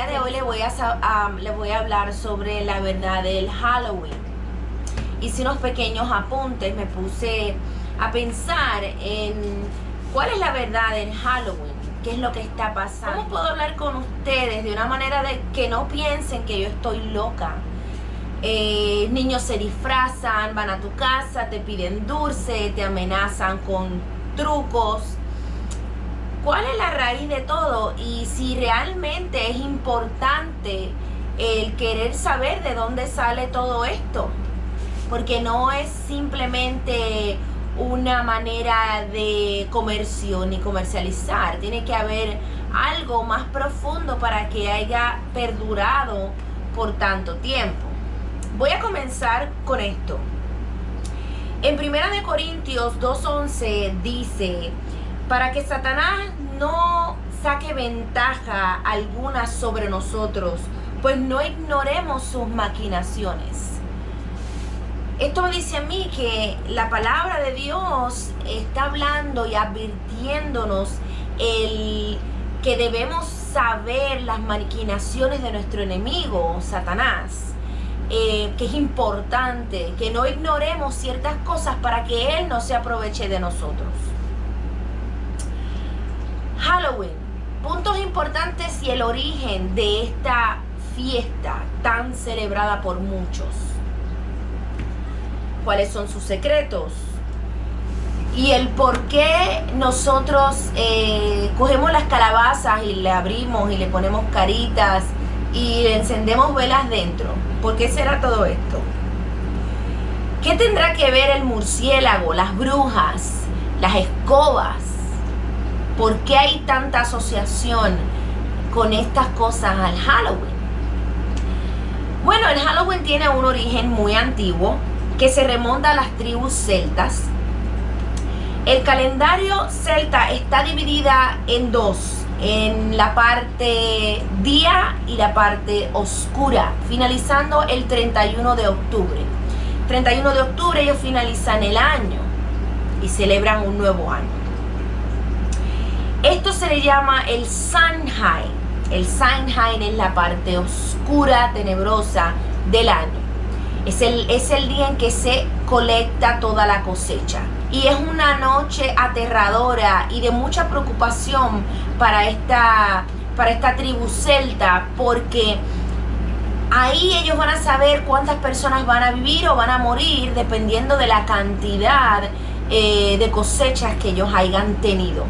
día de hoy le voy a hablar sobre la verdad del Halloween. Hice unos pequeños apuntes, me puse a pensar en cuál es la verdad del Halloween, qué es lo que está pasando. ¿Cómo puedo hablar con ustedes de una manera de que no piensen que yo estoy loca? Niños se disfrazan, van a tu casa, te piden dulce, te amenazan con trucos. ¿Cuál es la raíz de todo? Y si realmente es importante el querer saber de dónde sale todo esto. Porque no es simplemente una manera de comercio ni comercializar. Tiene que haber algo más profundo para que haya perdurado por tanto tiempo. Voy a comenzar con esto. En 1 Corintios 2:11 dice: para que Satanás no saque ventaja alguna sobre nosotros, pues no ignoremos sus maquinaciones. Esto me dice a mí que la palabra de Dios está hablando y advirtiéndonos que debemos saber las maquinaciones de nuestro enemigo, Satanás. Que es importante que no ignoremos ciertas cosas para que él no se aproveche de nosotros. Halloween, puntos importantes y el origen de esta fiesta tan celebrada por muchos. ¿Cuáles son sus secretos? Y el por qué nosotros cogemos las calabazas y le abrimos y le ponemos caritas y le encendemos velas dentro. ¿Por qué será todo esto? ¿Qué tendrá que ver el murciélago, las brujas, las escobas? ¿Por qué hay tanta asociación con estas cosas al Halloween? Bueno, el Halloween tiene un origen muy antiguo que se remonta a las tribus celtas. El calendario celta está dividida en dos, en la parte día y la parte oscura, finalizando el 31 de octubre. 31 de octubre ellos finalizan el año y celebran un nuevo año. Esto se le llama el Samhain. El Samhain es la parte oscura, tenebrosa del año. Es el día en que se colecta toda la cosecha. Y es una noche aterradora y de mucha preocupación para esta tribu celta, porque ahí ellos van a saber cuántas personas van a vivir o van a morir dependiendo de la cantidad de cosechas que ellos hayan tenido.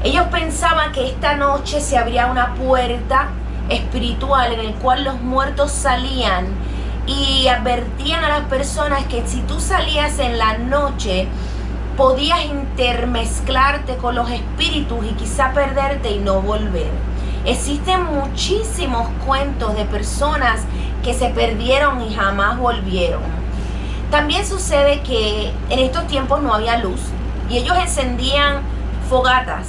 Ellos pensaban que esta noche se abría una puerta espiritual en el cual los muertos salían y advertían a las personas que si tú salías en la noche podías intermezclarte con los espíritus y quizá perderte y no volver. Existen muchísimos cuentos de personas que se perdieron y jamás volvieron. También sucede que en estos tiempos no había luz y ellos encendían fogatas.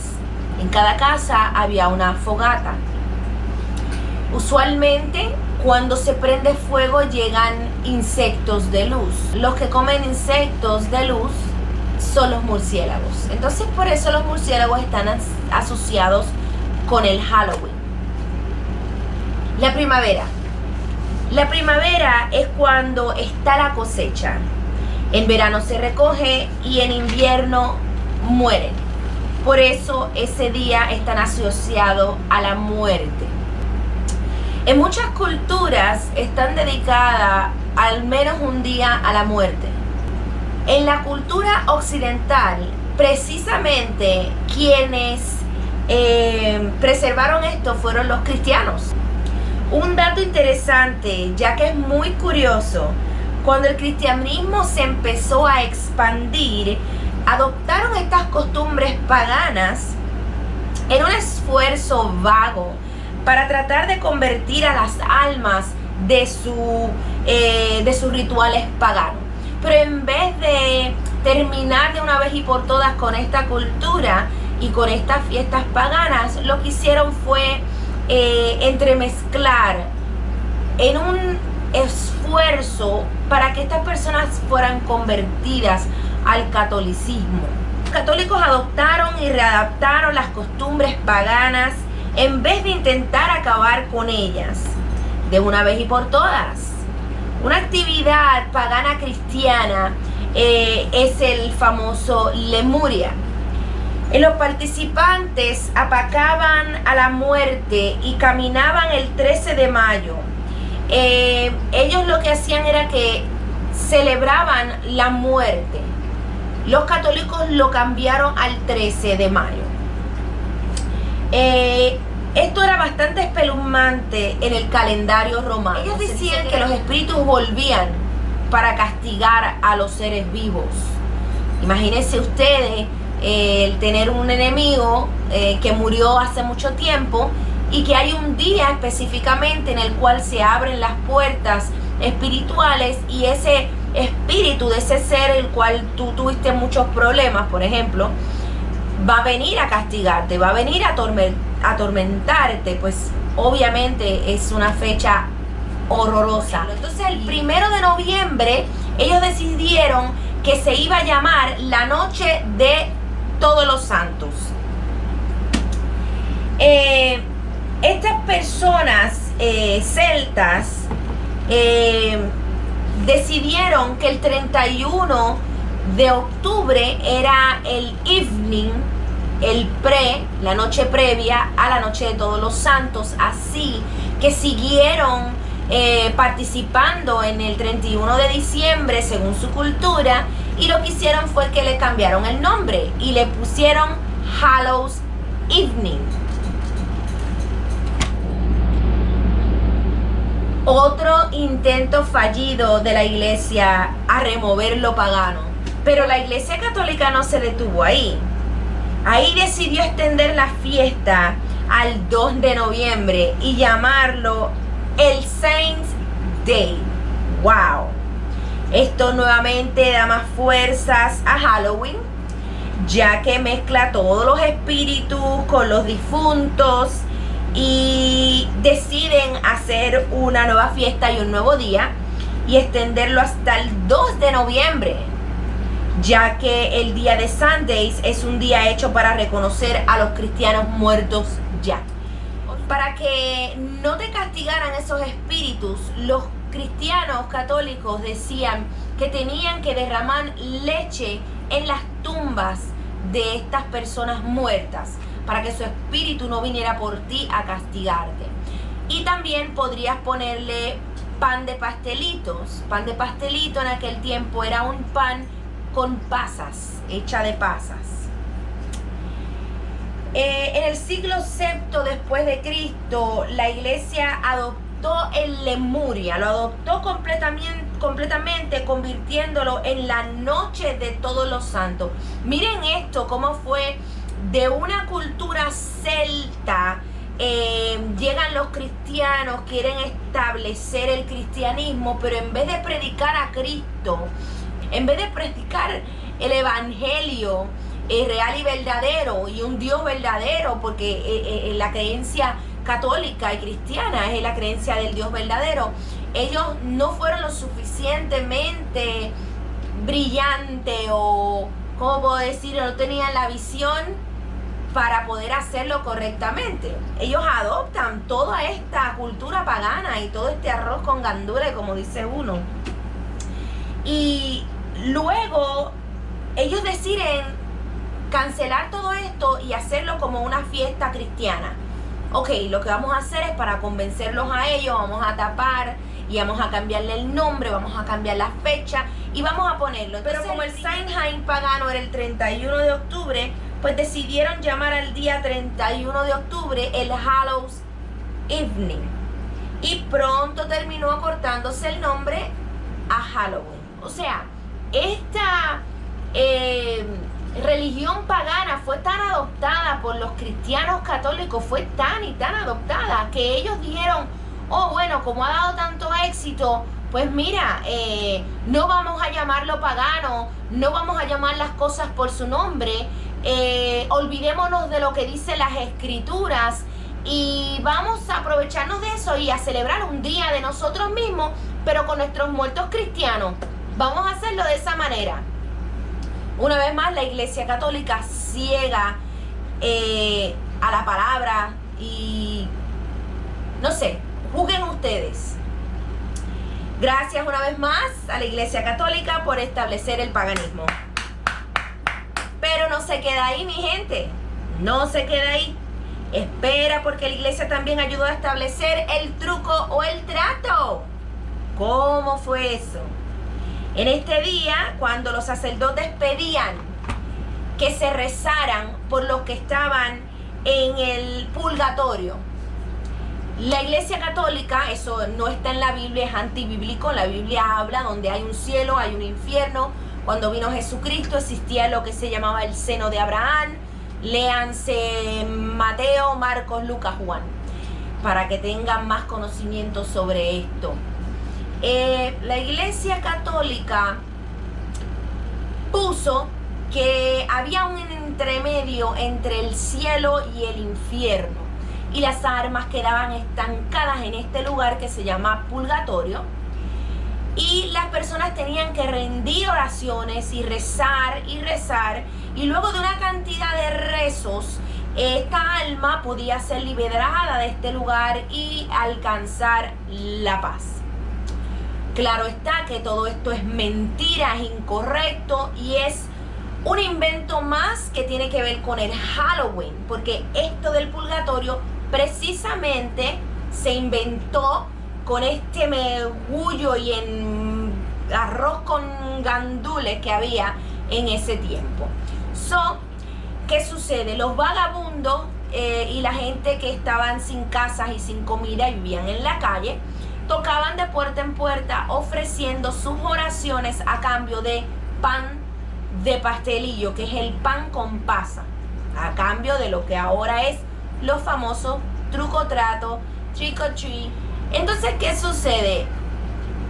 En cada casa había una fogata. Usualmente cuando se prende fuego llegan insectos de luz. Los que comen insectos de luz son los murciélagos. Entonces por eso los murciélagos están asociados con el Halloween. La primavera. La primavera es cuando está la cosecha. En verano se recoge y en invierno mueren. Por eso ese día están asociados a la muerte. En muchas culturas están dedicadas al menos un día a la muerte. En la cultura occidental, precisamente quienes preservaron esto fueron los cristianos. Un dato interesante, ya que es muy curioso, cuando el cristianismo se empezó a expandir, adoptaron estas costumbres paganas en un esfuerzo vago para tratar de convertir a las almas de sus rituales paganos. Pero en vez de terminar de una vez y por todas con esta cultura y con estas fiestas paganas, lo que hicieron fue entremezclar en un esfuerzo para que estas personas fueran convertidas al catolicismo. Los católicos adoptaron y readaptaron las costumbres paganas en vez de intentar acabar con ellas de una vez y por todas. Una actividad pagana cristiana es el famoso Lemuria. Los participantes apacaban a la muerte y caminaban el 13 de mayo. Ellos lo que hacían era que celebraban la muerte. Los católicos lo cambiaron al 13 de mayo. Esto era bastante espeluznante en el calendario romano. Ellos decían que los espíritus volvían para castigar a los seres vivos. Imagínense ustedes el tener un enemigo que murió hace mucho tiempo y que hay un día específicamente en el cual se abren las puertas espirituales y ese espíritu de ese ser el cual tú tuviste muchos problemas, por ejemplo, va a venir a castigarte, va a venir a atormentarte. Pues obviamente es una fecha horrorosa. Entonces el 1 de noviembre ellos decidieron que se iba a llamar la noche de todos los santos. Estas personas celtas decidieron que el 31 de octubre era el evening, la noche previa a la noche de todos los santos. Así que siguieron participando en el 31 de diciembre según su cultura, y lo que hicieron fue que le cambiaron el nombre y le pusieron Hallows Evening. Otro intento fallido de la iglesia a remover lo pagano. Pero la iglesia católica no se detuvo ahí. Ahí decidió extender la fiesta al 2 de noviembre y llamarlo el Saints Day. ¡Wow! Esto nuevamente da más fuerzas a Halloween, ya que mezcla todos los espíritus con los difuntos, y deciden hacer una nueva fiesta y un nuevo día y extenderlo hasta el 2 de noviembre, ya que el día de Sundays es un día hecho para reconocer a los cristianos muertos ya. Para que no te castigaran esos espíritus, los cristianos católicos decían que tenían que derramar leche en las tumbas de estas personas muertas, para que su espíritu no viniera por ti a castigarte. Y también podrías ponerle pan de pastelitos. Pan de pastelito en aquel tiempo era un pan con pasas, hecha de pasas. En el siglo VI después de Cristo, la iglesia adoptó el Lemuria, lo adoptó completamente, convirtiéndolo en la noche de todos los santos. Miren esto, cómo fue de una cultura celta. Llegan los cristianos, quieren establecer el cristianismo, pero en vez de predicar a Cristo, en vez de predicar el evangelio real y verdadero y un Dios verdadero, porque la creencia católica y cristiana es la creencia del Dios verdadero, ellos no fueron lo suficientemente brillantes, o ¿cómo puedo decirlo? No tenían la visión para poder hacerlo correctamente. Ellos adoptan toda esta cultura pagana y todo este arroz con gandules, como dice uno, y luego ellos deciden cancelar todo esto y hacerlo como una fiesta cristiana. Ok, lo que vamos a hacer es, para convencerlos a ellos, vamos a tapar y vamos a cambiarle el nombre, vamos a cambiar la fecha y vamos a ponerlo. Pero como el Samhain pagano era el 31 de octubre, pues decidieron llamar al día 31 de octubre el Hallows Evening. Y pronto terminó acortándose el nombre a Halloween. O sea, esta religión pagana fue tan adoptada por los cristianos católicos, fue tan y tan adoptada, que ellos dijeron: oh, bueno, como ha dado tanto éxito, pues mira, no vamos a llamarlo pagano, no vamos a llamar las cosas por su nombre, olvidémonos de lo que dicen las escrituras y vamos a aprovecharnos de eso y a celebrar un día de nosotros mismos, pero con nuestros muertos cristianos. Vamos a hacerlo de esa manera. Una vez más, la iglesia católica ciega a la palabra y no sé, juzguen ustedes. Gracias una vez más a la Iglesia Católica por establecer el paganismo. Pero no se queda ahí, mi gente. No se queda ahí. Espera, porque la Iglesia también ayudó a establecer el truco o el trato. ¿Cómo fue eso? En este día, cuando los sacerdotes pedían que se rezaran por los que estaban en el purgatorio, la Iglesia Católica, eso no está en la Biblia, es antibíblico. La Biblia habla donde hay un cielo, hay un infierno. Cuando vino Jesucristo existía lo que se llamaba el seno de Abraham. Léanse Mateo, Marcos, Lucas, Juan, para que tengan más conocimiento sobre esto. La Iglesia Católica puso que había un entremedio entre el cielo y el infierno. Y las almas quedaban estancadas en este lugar que se llama purgatorio. Y las personas tenían que rendir oraciones y rezar y rezar. Y luego de una cantidad de rezos, esta alma podía ser liberada de este lugar y alcanzar la paz. Claro está que todo esto es mentira, es incorrecto y es un invento más que tiene que ver con el Halloween. Porque esto del purgatorio precisamente se inventó con este mergullo y en arroz con gandules que había en ese tiempo. ¿Qué sucede? Los vagabundos y la gente que estaban sin casas y sin comida y vivían en la calle, tocaban de puerta en puerta ofreciendo sus oraciones a cambio de pan de pastelillo, que es el pan con pasa, a cambio de lo que ahora es los famosos truco trato, trick or treat. Entonces, ¿qué sucede?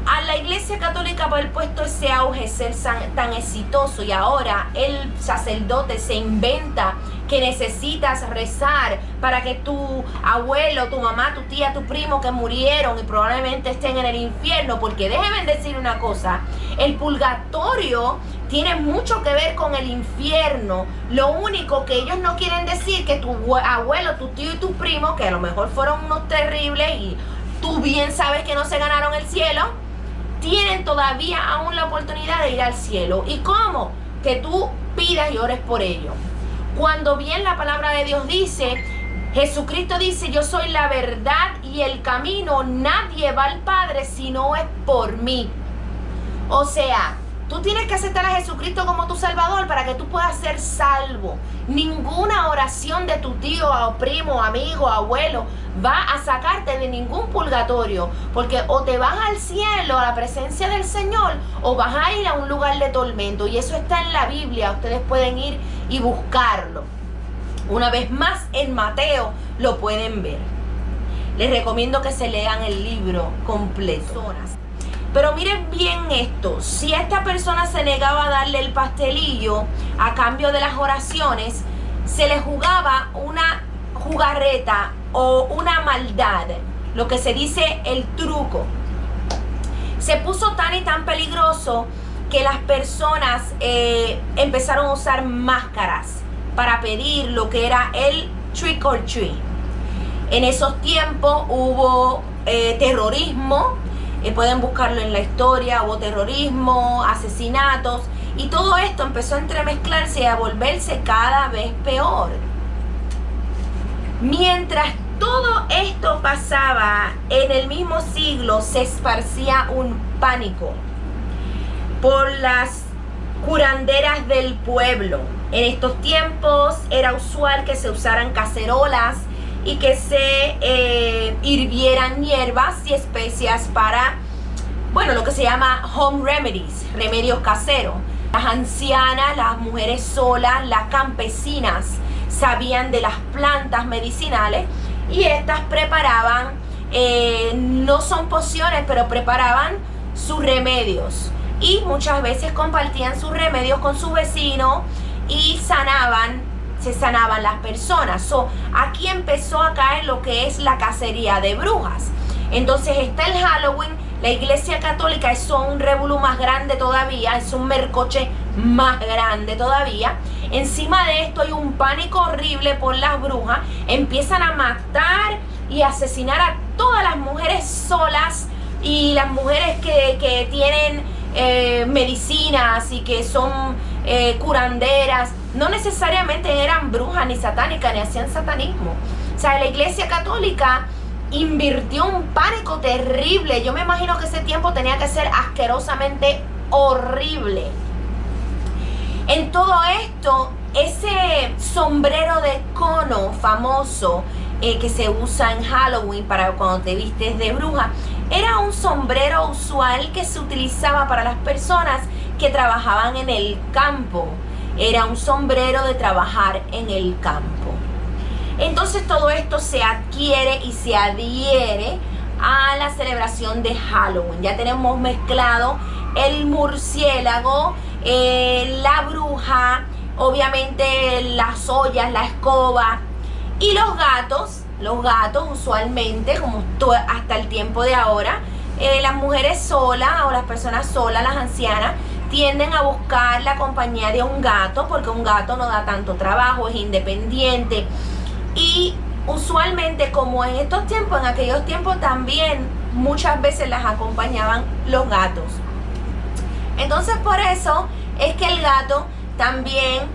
A la Iglesia Católica por haber puesto ese auge, ser tan exitoso, y ahora el sacerdote se inventa que necesitas rezar para que tu abuelo, tu mamá, tu tía, tu primo que murieron y probablemente estén en el infierno, porque déjenme decir una cosa, el purgatorio tiene mucho que ver con el infierno. Lo único que ellos no quieren decir que tu abuelo, tu tío y tu primo, que a lo mejor fueron unos terribles y tú bien sabes que no se ganaron el cielo, tienen todavía aún la oportunidad de ir al cielo. ¿Y cómo? Que tú pidas y ores por ellos. Cuando bien la palabra de Dios dice, Jesucristo dice, yo soy la verdad y el camino, nadie va al Padre si no es por mí. O sea, tú tienes que aceptar a Jesucristo como tu Salvador para que tú puedas ser salvo. Ninguna oración de tu tío o primo, amigo, abuelo va a sacarte de ningún purgatorio, porque o te vas al cielo, a la presencia del Señor, o vas a ir a un lugar de tormento. Y eso está en la Biblia, ustedes pueden ir y buscarlo. Una vez más, en Mateo lo pueden ver. Les recomiendo que se lean el libro completo. Pero miren bien esto, si esta persona se negaba a darle el pastelillo a cambio de las oraciones, se le jugaba una jugarreta o una maldad, lo que se dice el truco. Se puso tan y tan peligroso que las personas empezaron a usar máscaras para pedir lo que era el trick or treat. En esos tiempos hubo terrorismo. Pueden buscarlo en la historia, hubo terrorismo, asesinatos, y todo esto empezó a entremezclarse y a volverse cada vez peor. Mientras todo esto pasaba, en el mismo siglo se esparcía un pánico por las curanderas del pueblo. En estos tiempos era usual que se usaran cacerolas y que se hirvieran hierbas y especias para, bueno, lo que se llama home remedies, remedios caseros. Las ancianas, las mujeres solas, las campesinas sabían de las plantas medicinales y estas preparaban, no son pociones, pero preparaban sus remedios y muchas veces compartían sus remedios con sus vecinos y se sanaban las personas. Aquí empezó a caer lo que es la cacería de brujas. Entonces está el Halloween, la Iglesia Católica hizo un revolú más grande todavía, es un mercoche más grande todavía. Encima de esto hay un pánico horrible por las brujas. Empiezan a matar y asesinar a todas las mujeres solas y las mujeres que tienen medicinas y que son curanderas. No necesariamente eran brujas ni satánicas ni hacían satanismo. O sea, la Iglesia Católica invirtió un pánico terrible. Yo me imagino que ese tiempo tenía que ser asquerosamente horrible. En todo esto, ese sombrero de cono famoso que se usa en Halloween para cuando te vistes de bruja, era un sombrero usual que se utilizaba para las personas que trabajaban en el campo. Era un sombrero de trabajar en el campo. Entonces todo esto se adquiere y se adhiere a la celebración de Halloween. Ya tenemos mezclado el murciélago, la bruja, obviamente las ollas, la escoba y los gatos. Los gatos usualmente, como hasta el tiempo de ahora, las mujeres solas o las personas solas, las ancianas, tienden a buscar la compañía de un gato porque un gato no da tanto trabajo, es independiente. Y usualmente, como en estos tiempos, en aquellos tiempos también muchas veces las acompañaban los gatos. Entonces por eso es que el gato también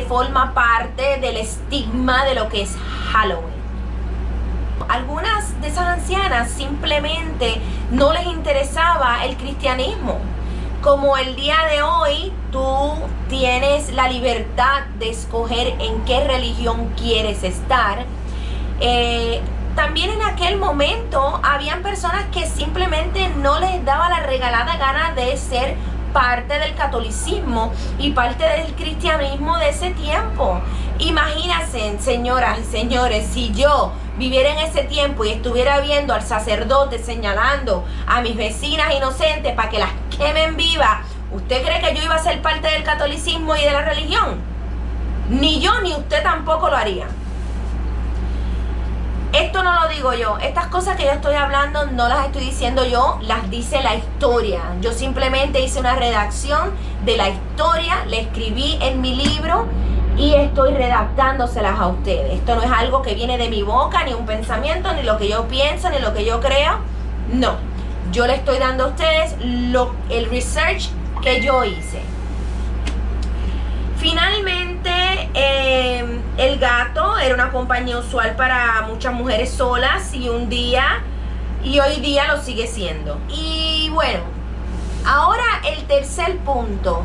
forma parte del estigma de lo que es Halloween. Algunas de esas ancianas simplemente no les interesaba el cristianismo. Como el día de hoy tú tienes la libertad de escoger en qué religión quieres estar, también en aquel momento habían personas que simplemente no les daba la regalada gana de ser parte del catolicismo y parte del cristianismo de ese tiempo. Imagínense, señoras y señores, si yo viviera en ese tiempo y estuviera viendo al sacerdote señalando a mis vecinas inocentes para que las quemen vivas, ¿usted cree que yo iba a ser parte del catolicismo y de la religión? Ni yo ni usted tampoco lo haría. Esto no lo digo yo. Estas cosas que yo estoy hablando no las estoy diciendo yo, las dice la historia. Yo simplemente hice una redacción de la historia, la escribí en mi libro y estoy redactándoselas a ustedes. Esto no es algo que viene de mi boca, ni un pensamiento, ni lo que yo pienso, ni lo que yo creo. No, yo le estoy dando a ustedes el research que yo hice. Finalmente, el gato era una compañía usual para muchas mujeres solas y hoy día lo sigue siendo. Y bueno, ahora el tercer punto.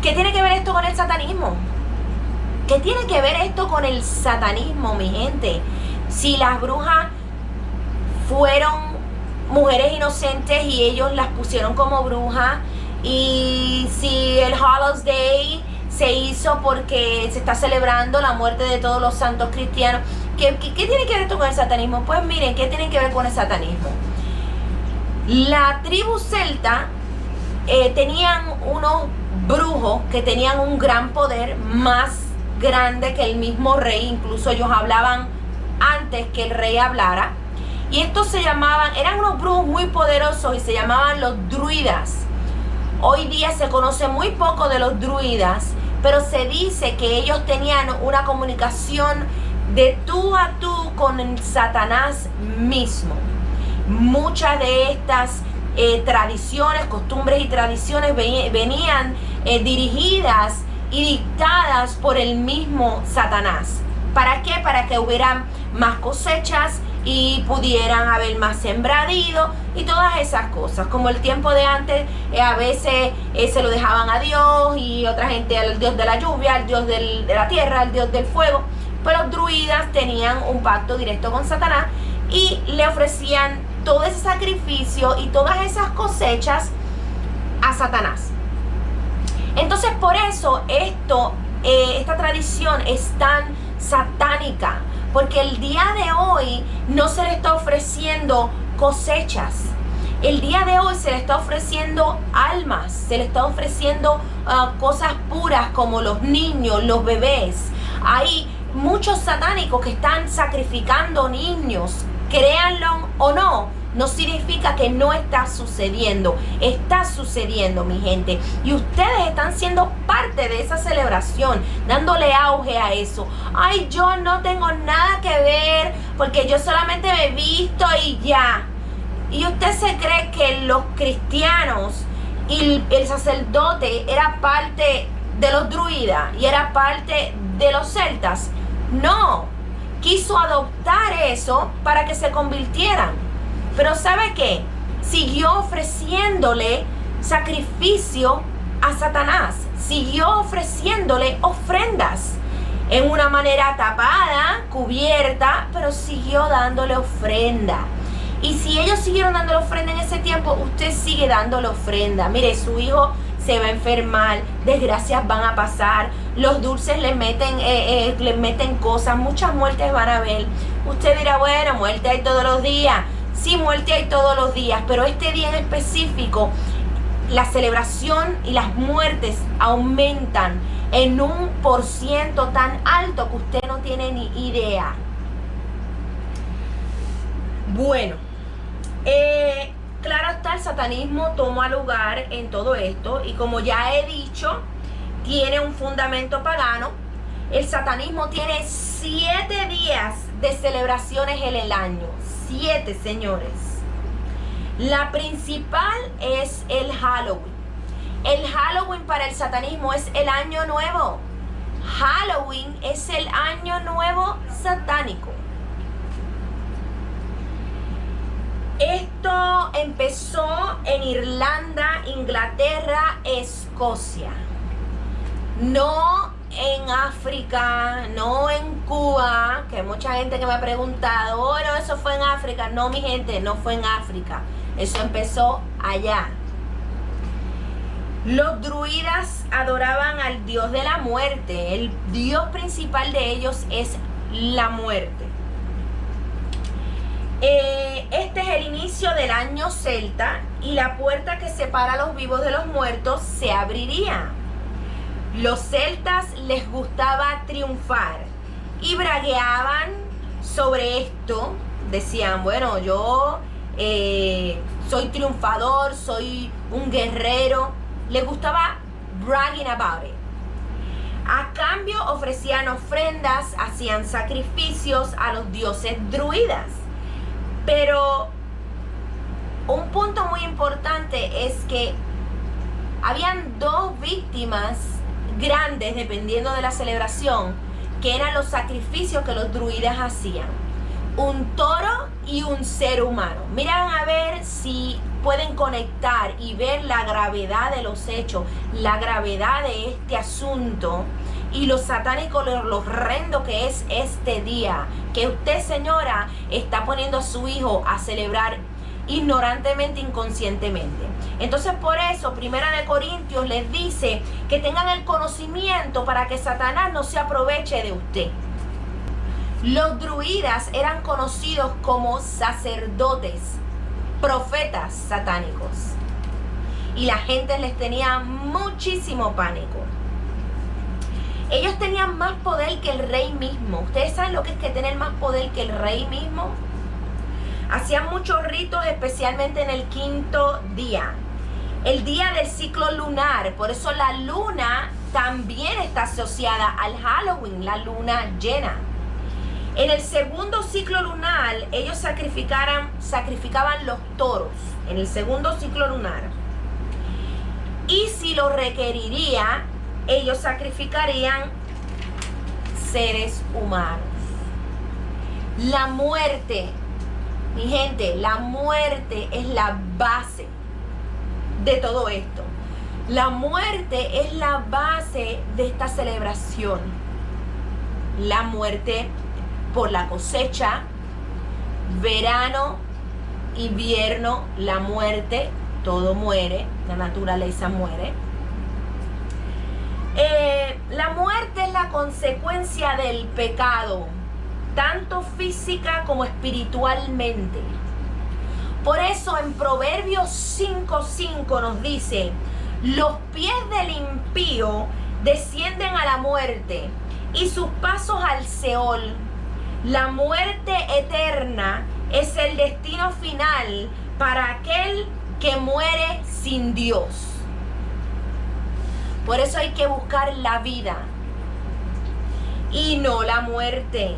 ¿Qué tiene que ver esto con el satanismo? ¿Qué tiene que ver esto con el satanismo, mi gente? Si las brujas fueron mujeres inocentes y ellos las pusieron como brujas, y si el Hallows Day se hizo porque se está celebrando la muerte de todos los santos cristianos, ¿qué tiene que ver esto con el satanismo? Pues miren, ¿qué tiene que ver con el satanismo? La tribu celta tenían unos brujos que tenían un gran poder, más grande que el mismo rey. Incluso ellos hablaban antes que el rey hablara, y estos eran unos brujos muy poderosos y se llamaban los druidas. Hoy día se conoce muy poco de los druidas, pero se dice que ellos tenían una comunicación de tú a tú con el Satanás mismo. Muchas de estas tradiciones, costumbres y tradiciones venían dirigidas y dictadas por el mismo Satanás. ¿Para qué? Para que hubieran más cosechas y pudieran haber más sembradío y todas esas cosas. Como el tiempo de antes, a veces se lo dejaban a Dios y otra gente al Dios de la lluvia, al Dios de la tierra, al Dios del fuego. Pero los druidas tenían un pacto directo con Satanás y le ofrecían todo ese sacrificio y todas esas cosechas a Satanás. Entonces por eso esta tradición es tan satánica, porque el día de hoy no se le está ofreciendo cosechas. El día de hoy se le está ofreciendo almas, se le está ofreciendo cosas puras como los niños, los bebés. Hay muchos satánicos que están sacrificando niños, créanlo o no, no significa que no está sucediendo. Está sucediendo, mi gente. Y ustedes están siendo parte de esa celebración, dándole auge a eso. Ay, yo no tengo nada que ver porque yo solamente me he visto y ya. Y usted se cree que los cristianos y el sacerdote era parte de los druidas y era parte de los celtas. No, quiso adoptar eso para que se convirtieran. Pero ¿sabe qué? Siguió ofreciéndole sacrificio a Satanás. Siguió ofreciéndole ofrendas en una manera tapada, cubierta, pero siguió dándole ofrenda. Y si ellos siguieron dándole ofrenda en ese tiempo, usted sigue dándole ofrenda. Mire, su hijo se va a enfermar, desgracias van a pasar, los dulces le meten cosas, muchas muertes van a haber. Usted dirá, bueno, muerte hay todos los días. Sí, muerte hay todos los días, pero este día en específico, la celebración y las muertes aumentan en un % tan alto que usted no tiene ni idea. Bueno, claro está, el satanismo toma lugar en todo esto y como ya he dicho, tiene un fundamento pagano. El satanismo tiene 7 días de celebraciones en el año. 7, señores. La principal es el Halloween. El Halloween para el satanismo es el año nuevo. Halloween es el año nuevo satánico. Esto empezó en Irlanda, Inglaterra, Escocia. No en África, no en Cuba, que hay mucha gente que me ha preguntado, oh, no, eso fue en África. No, mi gente, no fue en África. Eso empezó allá. Los druidas adoraban al dios de la muerte. El dios principal de ellos es la muerte. Este es el inicio del año celta y la puerta que separa a los vivos de los muertos se abriría. Los celtas les gustaba triunfar y bragueaban sobre esto. Decían, bueno, yo soy triunfador, soy un guerrero. Les gustaba bragging about it. A cambio ofrecían ofrendas, hacían sacrificios a los dioses druidas. Pero un punto muy importante es que habían 2 víctimas grandes, dependiendo de la celebración, que eran los sacrificios que los druidas hacían. Un toro y un ser humano. Miren a ver si pueden conectar y ver la gravedad de los hechos, la gravedad de este asunto y lo satánico, lo horrendo que es este día, que usted, señora, está poniendo a su hijo a celebrar ignorantemente, inconscientemente. Entonces, por eso, 1 Corintios les dice que tengan el conocimiento para que Satanás no se aproveche de usted. Los druidas eran conocidos como sacerdotes, profetas satánicos, y la gente les tenía muchísimo pánico. Ellos tenían más poder que el rey mismo. ¿Ustedes saben lo que es que tener más poder que el rey mismo? Hacían muchos ritos, especialmente en el 5.º día, el día del ciclo lunar. Por eso la luna también está asociada al Halloween, la luna llena. En el 2.º ciclo lunar, ellos sacrificaban los toros, en el 2.º ciclo lunar. Y si lo requeriría, ellos sacrificarían seres humanos. La muerte, mi gente, la muerte es la base de todo esto. La muerte es la base de esta celebración. La muerte por la cosecha, verano, invierno, la muerte, todo muere, la naturaleza muere. La muerte es la consecuencia del pecado, tanto física como espiritualmente. Por eso en Proverbios 5:5 nos dice: los pies del impío descienden a la muerte y sus pasos al Seol. La muerte eterna es el destino final para aquel que muere sin Dios. Por eso hay que buscar la vida y no la muerte.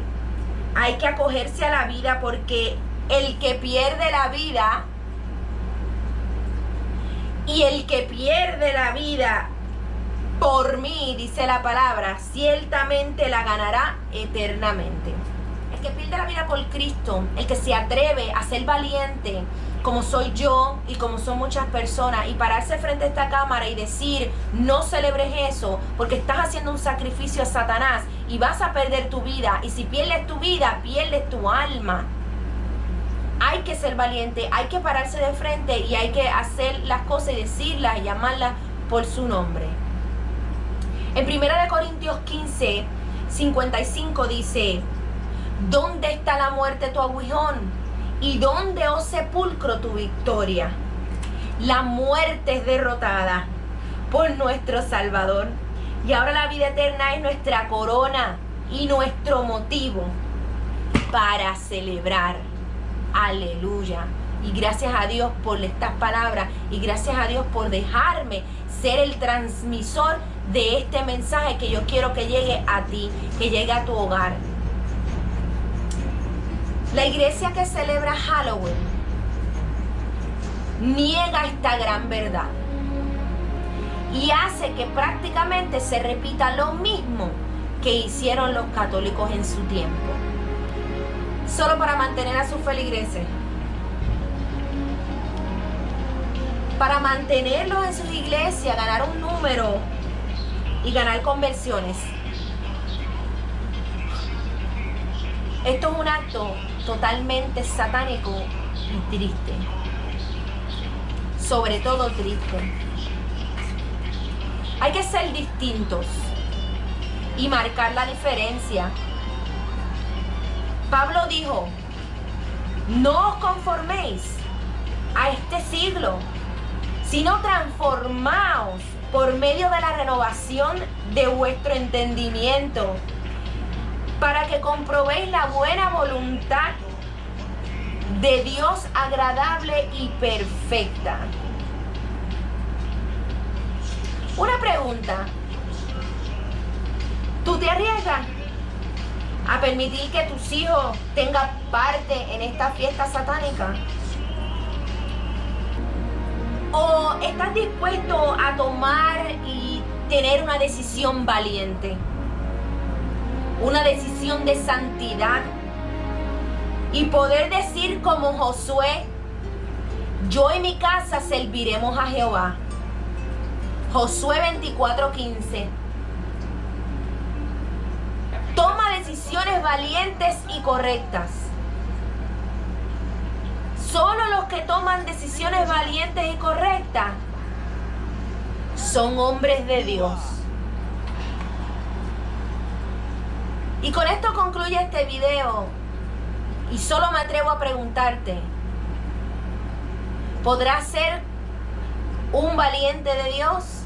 Hay que acogerse a la vida, porque el que pierde la vida por mí, dice la palabra, ciertamente la ganará eternamente. El que pierde la vida por Cristo, el que se atreve a ser valiente, como soy yo y como son muchas personas, y pararse frente a esta cámara y decir, no celebres eso, porque estás haciendo un sacrificio a Satanás y vas a perder tu vida, y si pierdes tu vida, pierdes tu alma. Hay que ser valiente, hay que pararse de frente y hay que hacer las cosas y decirlas y llamarlas por su nombre. En 1 Corintios 15, 55 dice, ¿dónde está la muerte tu aguijón? ¿Y dónde, oh sepulcro, tu victoria? La muerte es derrotada por nuestro Salvador. Y ahora la vida eterna es nuestra corona y nuestro motivo para celebrar. Aleluya. Y gracias a Dios por estas palabras. Y gracias a Dios por dejarme ser el transmisor de este mensaje que yo quiero que llegue a ti, que llegue a tu hogar. La iglesia que celebra Halloween niega esta gran verdad y hace que prácticamente se repita lo mismo que hicieron los católicos en su tiempo, solo para mantener a sus feligreses, para mantenerlos en sus iglesias, ganar un número y ganar conversiones. Esto es un acto totalmente satánico y triste. Sobre todo triste. Hay que ser distintos y marcar la diferencia. Pablo dijo, no os conforméis a este siglo, sino transformaos por medio de la renovación de vuestro entendimiento, para que comprobéis la buena voluntad de Dios agradable y perfecta. Una pregunta. ¿Tú te arriesgas a permitir que tus hijos tengan parte en esta fiesta satánica? ¿O estás dispuesto a tomar y tener una decisión valiente? Una decisión de santidad y poder decir como Josué, yo y mi casa serviremos a Jehová. Josué 24:15. Toma decisiones valientes y correctas. Solo los que toman decisiones valientes y correctas son hombres de Dios. Y con esto concluye este video. Y solo me atrevo a preguntarte, ¿podrás ser un valiente de Dios?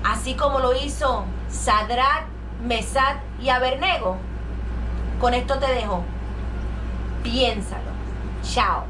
Así como lo hizo Sadrach, Mesach y Abednego. Con esto te dejo. Piénsalo. Chao.